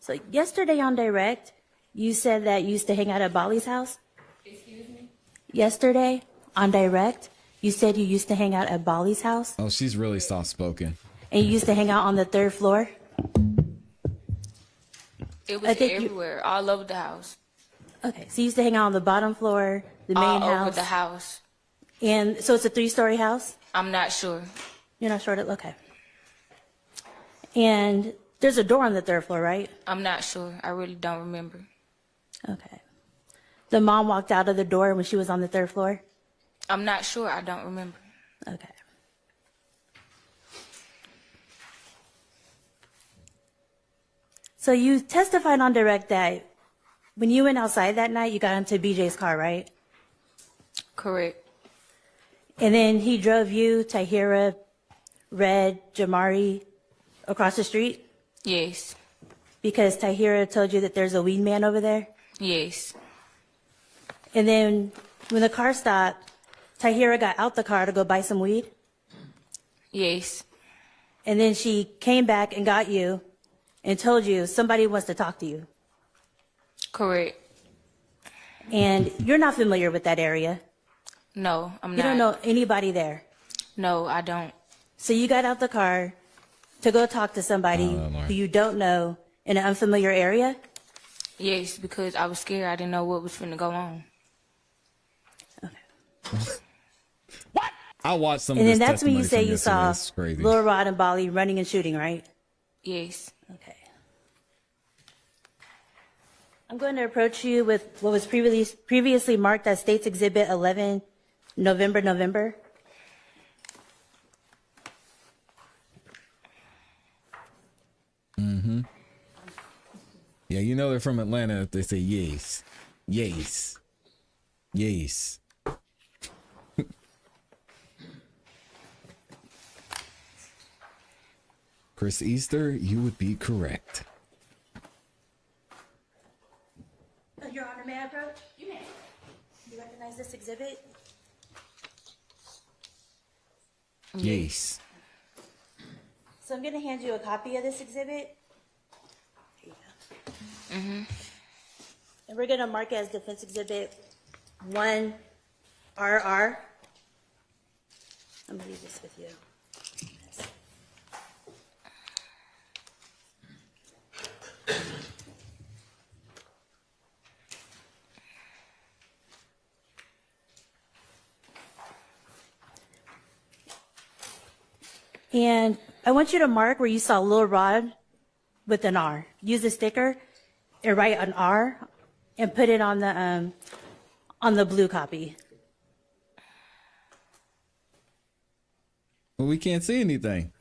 So yesterday on Direct, you said that you used to hang out at Bali's house? Excuse me? Yesterday on Direct, you said you used to hang out at Bali's house? Oh, she's really soft-spoken. And you used to hang out on the 3rd floor? It was everywhere, all over the house. Okay, so you used to hang out on the bottom floor, the main All house? over the house. And so it's a 3-story house? I'm not sure. You're not sure? Okay. And there's a door on the 3rd floor, right? I'm not sure. I really don't remember. Okay. The mom walked out of the door when she was on the 3rd floor? I'm not sure. I don't remember. Okay. So you testified on Direct that when you went outside that night, you got into BJ's car, right? Correct. And then he drove you, Tahira, Red, Jamari across the street? Yes. Because Tahira told you that there's a weed man over there? Yes. And then when the car stopped, Tahira got out the car to go buy some weed? Yes. And then she came back and got you and told you somebody wants to talk to you. Correct. And you're not familiar with that area. No, I'm not. You don't know anybody there. No, I don't. So you got out the car to go talk to somebody who you don't know in an unfamiliar area? Yes, because I was scared. I didn't know what was finna go on. Okay. What? I watched some And of then this that's when you say testimony you from yesterday. saw It's crazy. Lil Rod and Bali running and shooting, right? Yes. Okay. I'm going to approach you with what was previously marked as State's Exhibit 11, November. Mm-hmm. Yeah, you know they're from Atlanta if they say yes. Yes. Yes. Chris Easter, you would be correct. Your Honor, may I approach? You may. Do you recognize this exhibit? Yes. So I'm going to hand you a copy of this exhibit. Here you go. Mm-hmm. And we're going to mark it as Defense Exhibit 1RR. I'm going to leave this with you. And I want you to mark where you saw Lil Rod with an R. Use a sticker and write an R and put it on the blue copy. Well, we can't see anything.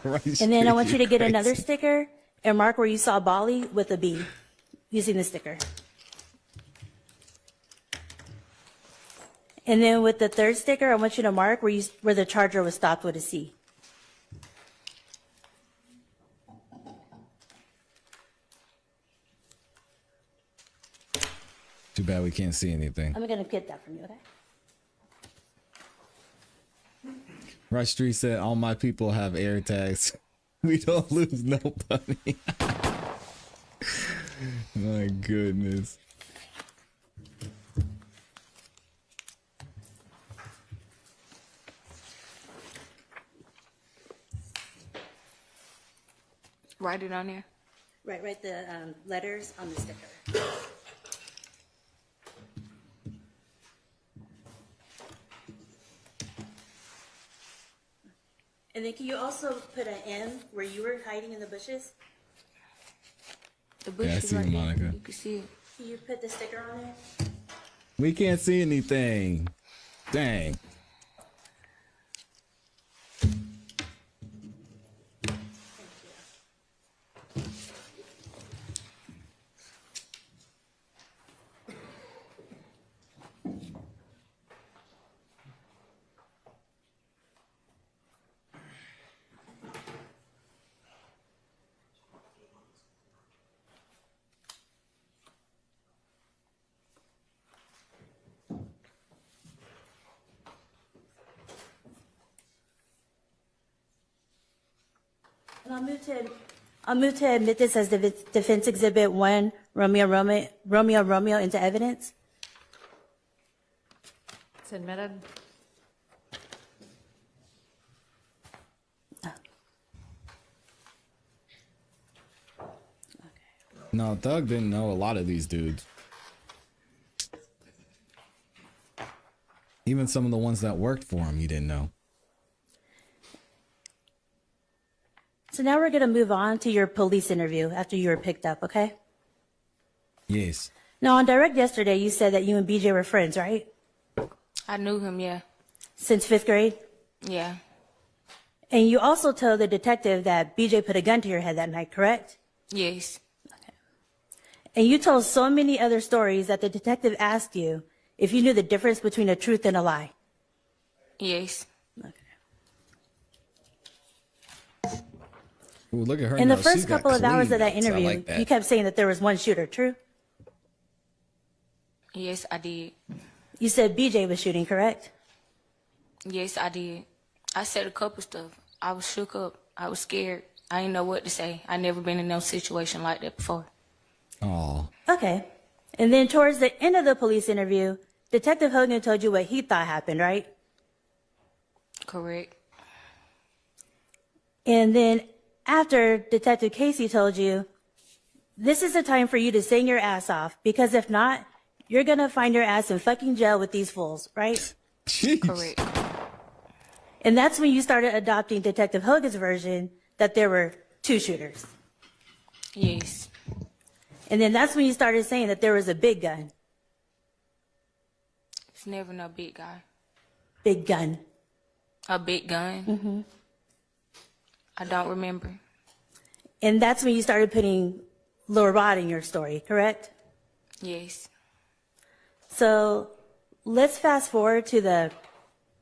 Right, And then I want you to get another sticker and mark where you saw Bali with a B using the sticker. And then with the third sticker, I want you to mark where the charger was stopped with a C. Too bad we can't see anything. I'm going to get that from you, okay? Rush Street said, all my people have air tags. We don't lose no money. My goodness. Write it on there. Right, write the letters on the sticker. And then can you also put an M where you were hiding in the bushes? The bush Yeah, I is see right you, there. Monica. You can see it. Can you put the sticker on there? We can't see anything. Dang. And I'll move to admit this as Defense Exhibit 1, Romeo into evidence. It's admitted. No, Doug didn't know a lot of these dudes. Even some of the ones that worked for him, you didn't know. So now we're going to move on to your police interview after you were picked up, okay? Yes. Now, on Direct yesterday, you said that you and BJ were friends, right? I knew him, yeah. Since 5th grade? Yeah. And you also told the detective that BJ put a gun to your head that night, correct? Yes. And you told so many other stories that the detective asked you if you knew the difference between a truth and a lie. Yes. Ooh, look at her. In the nose. first She's got couple of hours of that cleavage. I interview, like that. you kept saying that there was one shooter, true? Yes, I did. You said BJ was shooting, correct? Yes, I did. I said a couple stuff. I was shook up. I was scared. I didn't know what to say. I never been in no situation like that before. Oh, Okay. And then towards the end of the police interview, Detective Hogan told you what he thought happened, right? Correct. And then after Detective Casey told you, this is the time for you to sing your ass off, because if not, you're going to find your ass in fucking jail with these fools, right? jeez. Correct. And that's when you started adopting Detective Hogan's version that there were two shooters. Yes. And then that's when you started saying that there was a big gun. It's never no big guy. Big gun. A big gun? Mm-hmm. I don't remember. And that's when you started putting Lil Rod in your story, correct? Yes. So let's fast forward to the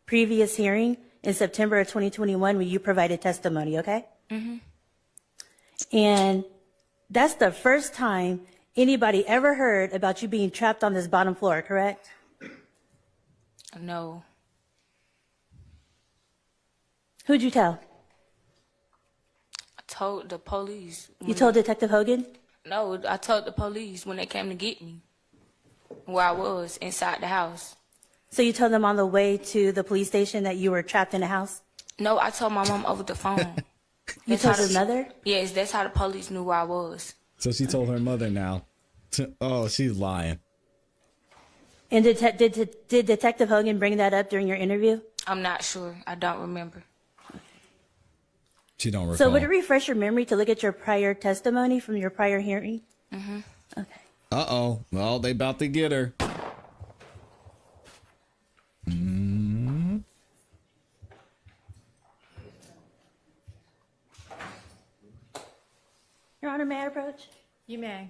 previous hearing in September of 2021 when you provided testimony, okay? Mm-hmm. And that's the first time anybody ever heard about you being trapped on this bottom floor, correct? No. Who'd you tell? I told the police. You told Detective Hogan? No, I told the police when they came to get me. Where I was, inside the house. So you told them on the way to the police station that you were trapped in a house? No, I told my mom over the phone. You told your mother? Yes, that's how the police knew where I was. So she told her mother now. Oh, she's lying. And did Detective Hogan bring that up during your interview? I'm not sure. I don't remember. She don't recall. So would it refresh your memory to look at your prior testimony from your prior hearing? Mm-hmm. Okay. Uh-oh. Well, they about to get her. Your Honor, may I approach? You may.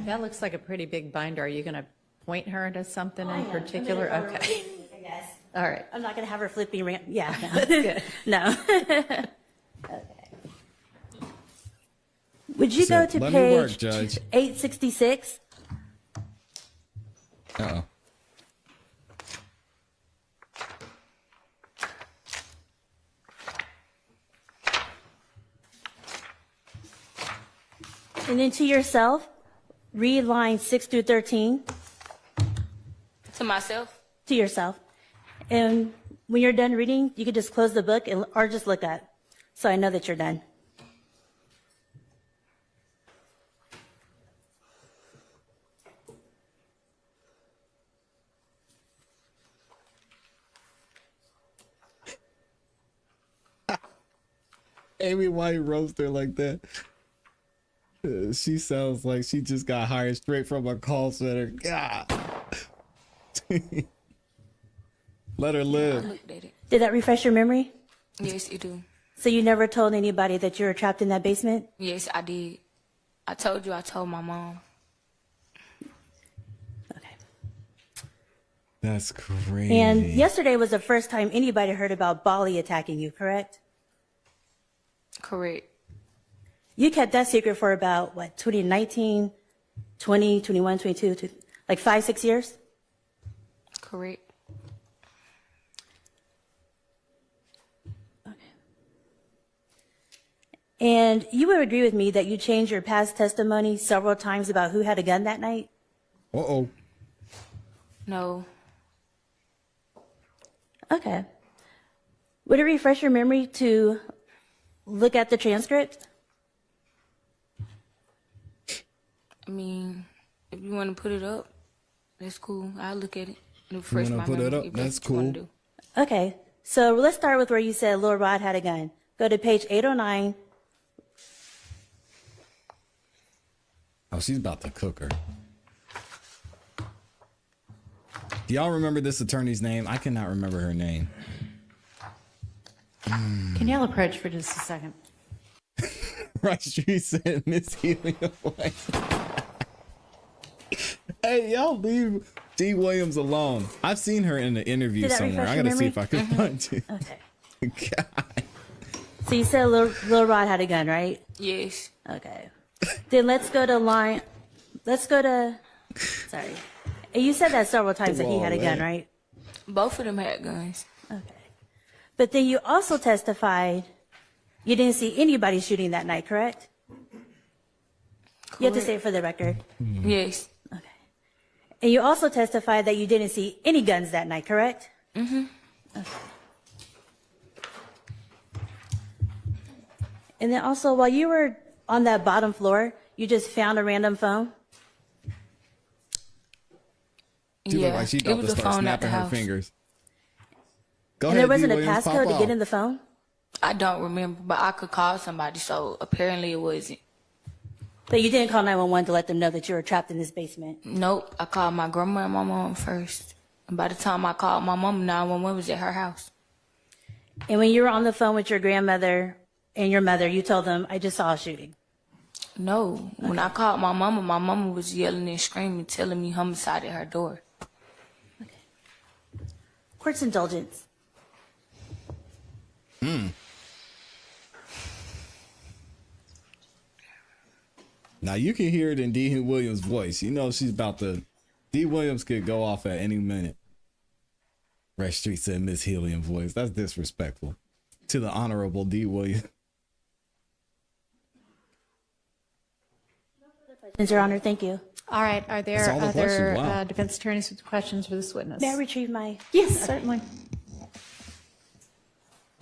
That looks like a pretty big binder. Are you going to point her to something in particular? Okay. I guess. All right. I'm not going to have her flipping around. Yeah. No. That's good. No. Okay. Would you So, go to let me work, page Judge. 866? Uh-oh. And then to yourself, read lines 6 through 13 To myself? to yourself. And when you're done reading, you can just close the book or just look up. So I know that you're done. Amy White roast her like that. She sounds like she just got hired straight from a call center. God. Let her I live. looked at it. Did that refresh your memory? Yes, you do. So you never told anybody that you were trapped in that basement? Yes, I did. I told you I told my mom. Okay. That's crazy. And yesterday was the first time anybody heard about Bali attacking you, correct? Correct. You kept that secret for about, 2019, 20, 21, 22, like 5, 6 years? Correct. And you would agree with me that you changed your past testimony several times about who had a gun that night? Uh-oh. No. Okay. Would it refresh your memory to look at the transcript? I mean, if you want to put it up, that's cool. I'll look at it. You want to put it up? That's cool. Okay. So let's start with where you said Lil Rod had a gun. Go to page 809. Oh, she's about to cook her. Do y'all remember this attorney's name? I cannot remember her name. Can y'all approach for just a second? Right, she said Miss Helium Voice. Hey, y'all leave D. Williams alone. I've seen her in the interview Did that somewhere. refresh I your gotta see memory? if I can find you. Okay. God. So you said Lil Rod had a gun, right? Yes. Okay. Then let's go to sorry. And you said that several times that he had a gun, right? Both of them had guns. Okay. But then you also testified you didn't see anybody shooting that night, correct? You have to say it for the record. Yes. Okay. And you also testified that you didn't see any guns that night, correct? Mm-hmm. Okay. And then also, while you were on that bottom floor, you just found a random phone? She looked Yeah. like she It about was to a start phone at the snapping her house. fingers. Go And ahead, there wasn't D. a Williams, passcode to pop get off. in the phone? I don't remember, but I could call somebody, so apparently it wasn't. But you didn't call 911 to let them know that you were trapped in this basement? Nope. I called my grandma and my mom first. And by the time I called my mom, 911 was at her house. And when you were on the phone with your grandmother and your mother, you told them, I just saw a shooting? No. When I called my mama was yelling and screaming, telling me homicide at her door. Court's indulgence. Now you can hear it in D. Williams' voice. You know she's about to. D. Williams could go off at any minute. Red Street said Miss Helium voice. That's disrespectful to the Honorable D. Williams. Your Honor, thank you. All right. Are there That's all the other questions. Wow. defense attorneys with questions for this witness? May I retrieve my... Yes, certainly.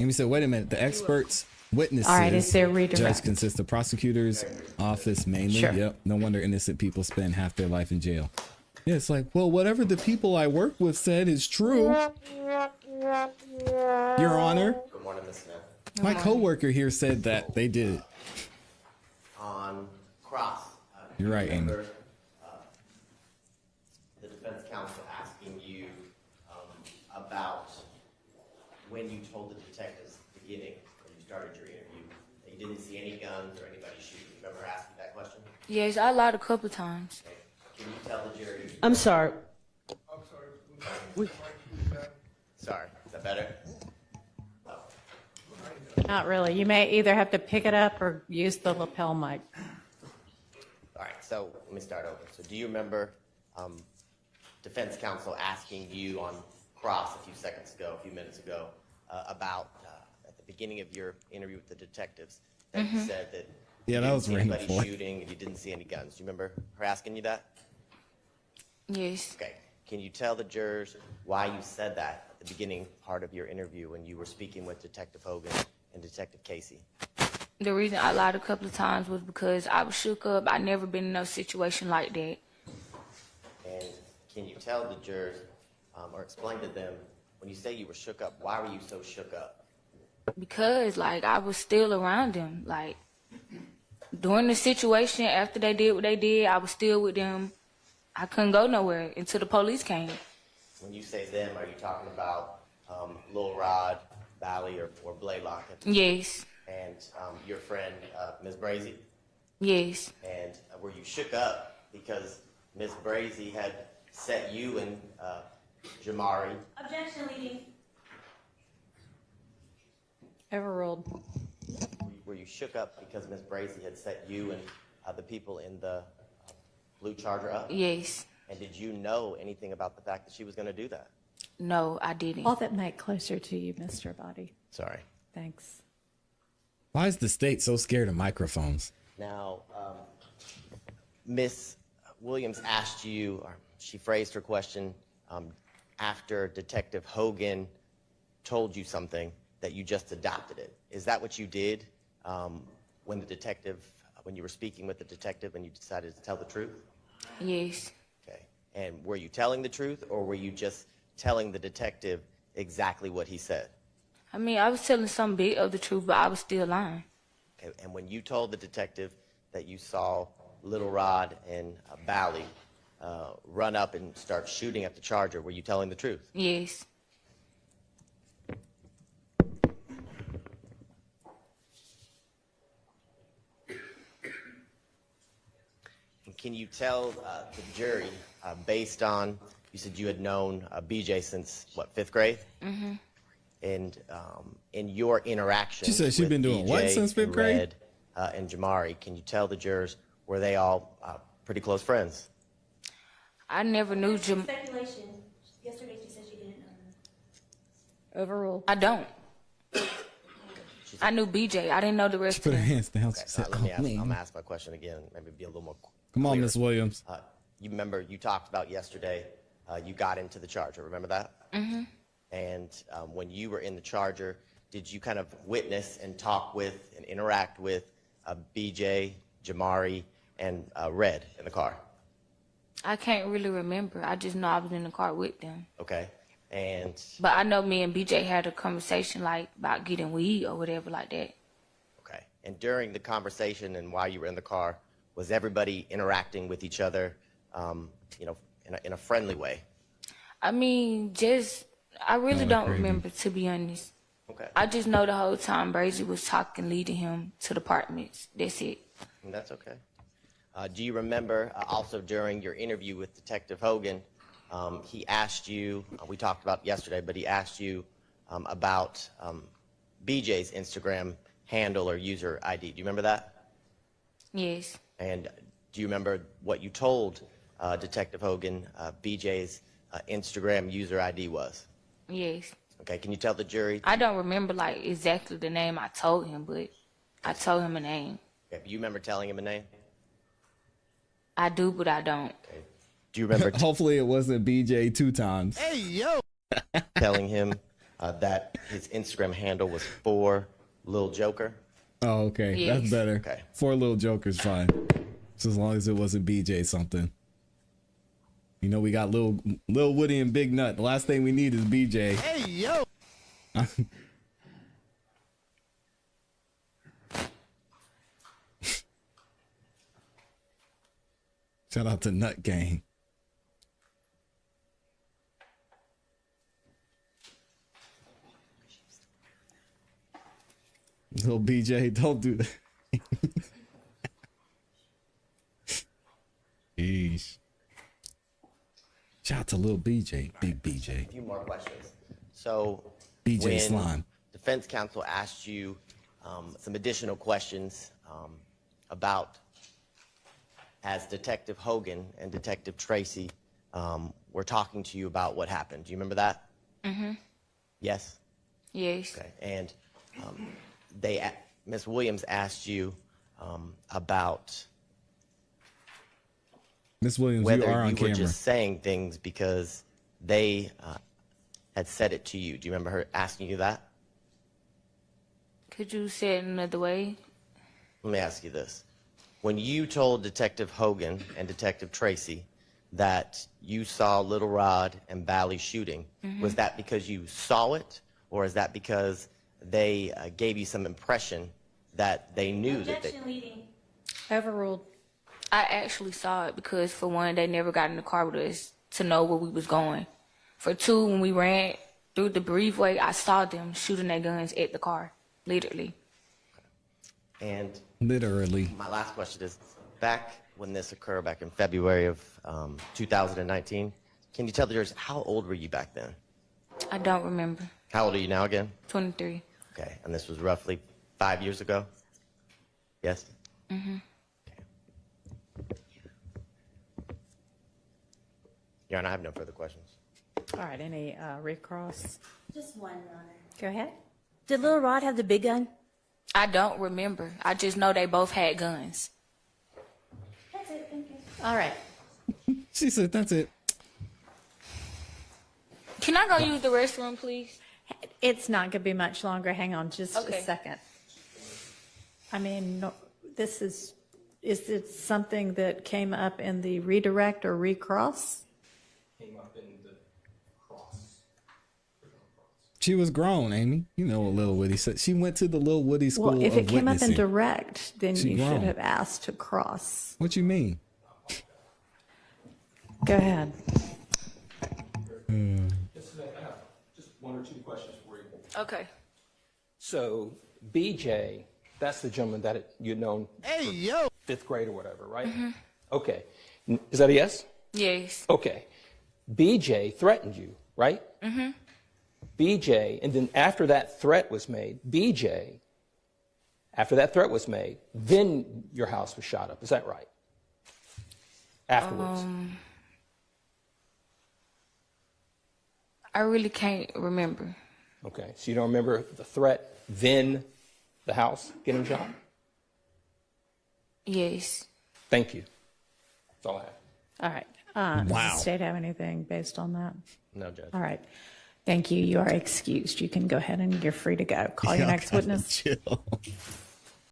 Amy said, wait a minute. The experts, witnesses. All right, is there redirect? Judge consists of prosecutors, office mainly. Sure. Yep. No wonder innocent people spend half their life in jail. Yeah, it's like, well, whatever the people I work with said is true. Your Honor. Good morning, Ms. Smith. My coworker here said that they did it. On cross. You're right, Amy. remember, the defense counsel asking you about when you told the detectives at the beginning, when you started your interview, that you didn't see any guns or anybody shooting. Remember asking that question? Yes, I lied a couple times. Okay. Can you tell the jury? I'm sorry. Sorry, is that better? Oh. Not really. You may either have to pick it up or use the lapel mic. All right, so let me start over. So do you remember defense counsel asking you on cross a few minutes ago, about at the beginning of your interview with the detectives, that you said that Yeah, you that didn't was see random anybody for- shooting and you didn't see any guns. Do you remember her asking you that? Yes. Okay. Can you tell the jurors why you said that at the beginning part of your interview when you were speaking with Detective Hogan and Detective Casey? The reason I lied a couple of times was because I was shook up. I never been in no situation like that. And can you tell the jurors or explain to them, when you say you were shook up, why were you so shook up? Because, like, I was still around them. Like, during the situation, after they did what they did, I was still with them. I couldn't go nowhere until the police came. When you say them, are you talking about Lil Rod, Valley, or Blaylock? Yes. And your friend, Ms. Brazy? Yes. And were you shook up because Ms. Brazy had set you and Jamari? Objection, leading. Overruled. Were you shook up because Ms. Brazy had set you and the people in the blue Charger up? Yes. And did you know anything about the fact that she was going to do that? No, I didn't. Hold that mic closer to you, Mr. Body. Sorry. Thanks. Why is the state so scared of microphones? Now, Miss Williams asked you, or she phrased her question after Detective Hogan told you something that you just adopted it. Is that what you did when you were speaking with the detective and you decided to tell the truth? Yes. Okay. And were you telling the truth, or were you just telling the detective exactly what he said? I mean, I was telling some bit of the truth, but I was still lying. Okay. And when you told the detective that you saw Little Rod and Bally run up and start shooting at the Charger, were you telling the truth? Yes. And can you tell the jury, based on, you said you had known BJ since, what, 5th grade? Mm-hmm. And in your interactions She said she'd with been doing what BJ since 5th and grade? Red, and Jamari, can you tell the jurors, were they all pretty close friends? I never knew Speculation. Yesterday she said she didn't know. Overruled. I don't. I knew BJ. I didn't know the rest Put of her them. hands down. Okay, She said, let me "Oh, ask, I'm man." gonna ask my question again, maybe be a little more Come on, clear. Miss Williams. You remember you talked about yesterday, you got into the Charger, remember that? Mm-hmm. And when you were in the Charger, did you kind of witness and talk with and interact with BJ, Jamari, and Red in the car? I can't really remember. I just know I was in the car with them. Okay. And But I know me and BJ had a conversation like about getting weed or whatever like that. okay. And during the conversation and while you were in the car, was everybody interacting with each other, in a friendly way? I mean, I really Kinda don't crazy. remember, to be honest. Okay. I just know the whole time Brazy was talking, leading him to the apartments. That's it. And that's okay. Do you remember also during your interview with Detective Hogan, he asked you, we talked about yesterday, but he asked you about BJ's Instagram handle or user ID. Do you remember that? Yes. And do you remember what you told Detective Hogan BJ's Instagram user ID was? Yes. Okay, can you tell the jury? I don't remember like exactly the name I told him, but I told him a name. Okay, do you remember telling him a name? I do, but I don't. Okay. Do you remember Hopefully it wasn't BJ 2 times. telling him that his Instagram handle was for Lil Joker? Oh, okay. Yes. That's better. Okay. 4 little jokers, fine. Just as long as it wasn't BJ something. You know, we got Lil Woody and Big Nut. The last thing we need is BJ. Hey, yo! Shout out to Nut Gang. Little BJ, don't do that. Jeez. Shout out to Lil BJ, Big BJ. A few more questions. So, BJ when Slime. defense counsel asked you some additional questions about, as Detective Hogan and Detective Tracy were talking to you about what happened. Do you remember that? Mm-hmm. Yes? Yes. Okay. And Ms. Williams asked you about Miss Williams, whether you are on you were camera. just saying things because they had said it to you. Do you remember her asking you that? Could you say it another way? Let me ask you this. When you told Detective Hogan and Detective Tracy that you saw Little Rod and Bally shooting, was that because you saw it, or is that because they gave you some impression that they knew that they... Objection leading. Overruled. I actually saw it because, for one, they never got in the car with us to know where we was going. For two, when we ran through the breezeway, I saw them shooting their guns at the car, literally. And Literally. my last question is, back when this occurred, back in February of 2019, can you tell the jurors, how old were you back then? I don't remember. How old are you now again? 23. Okay, and this was roughly 5 years ago? Yes? Mm-hmm. Your Honor, I have no further questions. All right, any recross? Just one, Your Honor. Go ahead. Did Little Rod have the big gun? I don't remember. I just know they both had guns. That's it, thank you. All right. She said, "That's it." Can I go use the restroom, please? It's not going to be much longer. Hang on just Okay. a second. I mean, no, is it something that came up in the redirect or recross? Came up in the cross. She was grown, Amy. You know what Lil Woody said. She went to the Lil Woody school Well, if of it came up in witnessing. direct, then She you grown. should have asked to cross. What you mean? Go ahead. I have just one or two questions for you. Okay. So BJ, that's the gentleman that you'd known fifth grade or whatever, right? Okay. Is that a yes? Yes. Okay. BJ threatened you, right? BJ, and then after that threat was made, then your house was shot up. Is that right? Afterwards. I really can't remember. Okay. So you don't remember the threat, then the house getting shot? Yes. Thank you. That's all I have. All right. Does Wow. the state have anything based on that? No, Judge. All right. Thank you. You are excused. You can go ahead and you're free to go. Call your Y'all next gotta witness. chill.